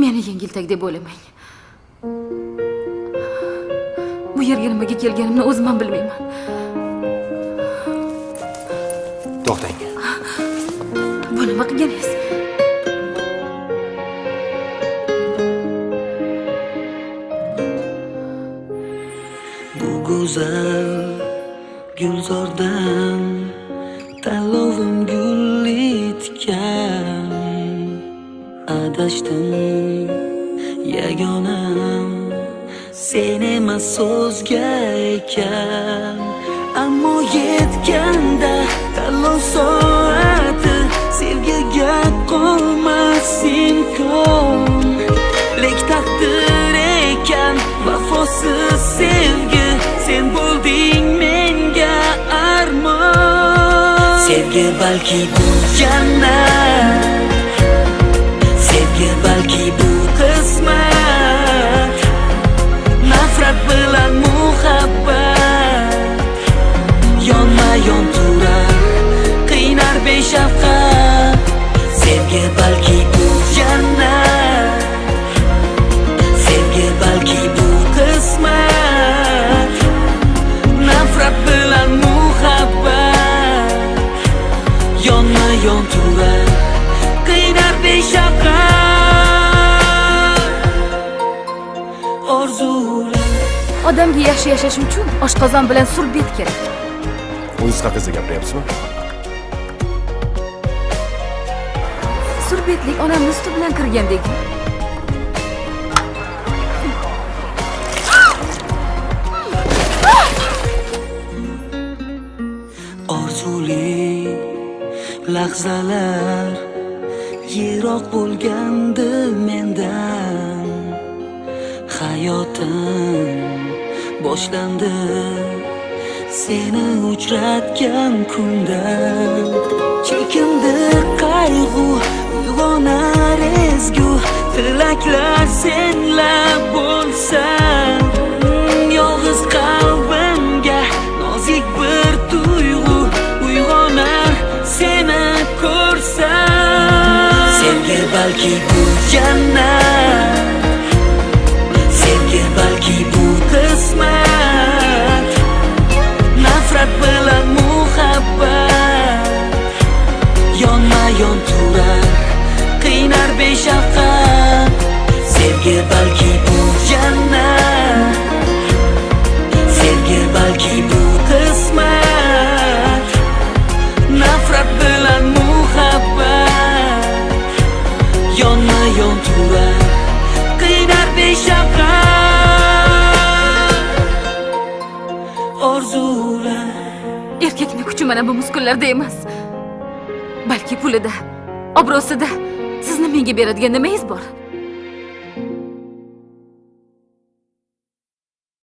Meni yengiltak deb o'ylamang. Bu yerga nimaga kelganimni o'zim ham bilmayman. To'xtang. Bu nima qilganingiz? Bu go'zal gulzordan tanlovim gul etgan. Adashdim yagonam sen emas so'zga ekan. Ammo yetganda tanlov soati sevgiga qolmas imkon. Lek taqdir ekan vafosiz sevgi, sen bo'lding menga armon. Sevgi balki bu jannat, sevgi balki bu qismat, nafrat bilan muhabbat yonma yon turar, qiynar beshafqat. Sevgi balki bu jannat, sevgi balki bu qismat, nafrat bilan muhabbat yonma yon turar, qiynar beshafqat. Orzular Odamga yaxshi yashash uchun oshqozon bilan surbet kerak. O'zingiz haqingizda gapiryapsizmi? Surbetlik onamning suti bilan kirgandek. orzuli lahzalar yiroq bo'lgandi mendan. Hayotim boshlandi seni uchratgan kundan. Chekindi qayg'u, uyg'onar ezgu tilaklar senlar bo'lsan. Yolg'iz qalbimga nozik bir tuyg'u uyg'onar seni ko'rsam. Sevgi balki bu jannat, sevgi balki bu qismat, nafrat bilan muhabbat yonma yon turar, qiynar beshafqat. Sevgi balki bu jannat, sevgi balki bu qismat, nafrat bilan muhabbat yonma yon turar, qiynar beshafqat. Orzular Erkakning kuchi mana bu muskullarda emas, balki pulida, obro'sida. Sizni menga beradigan nimangiz bor?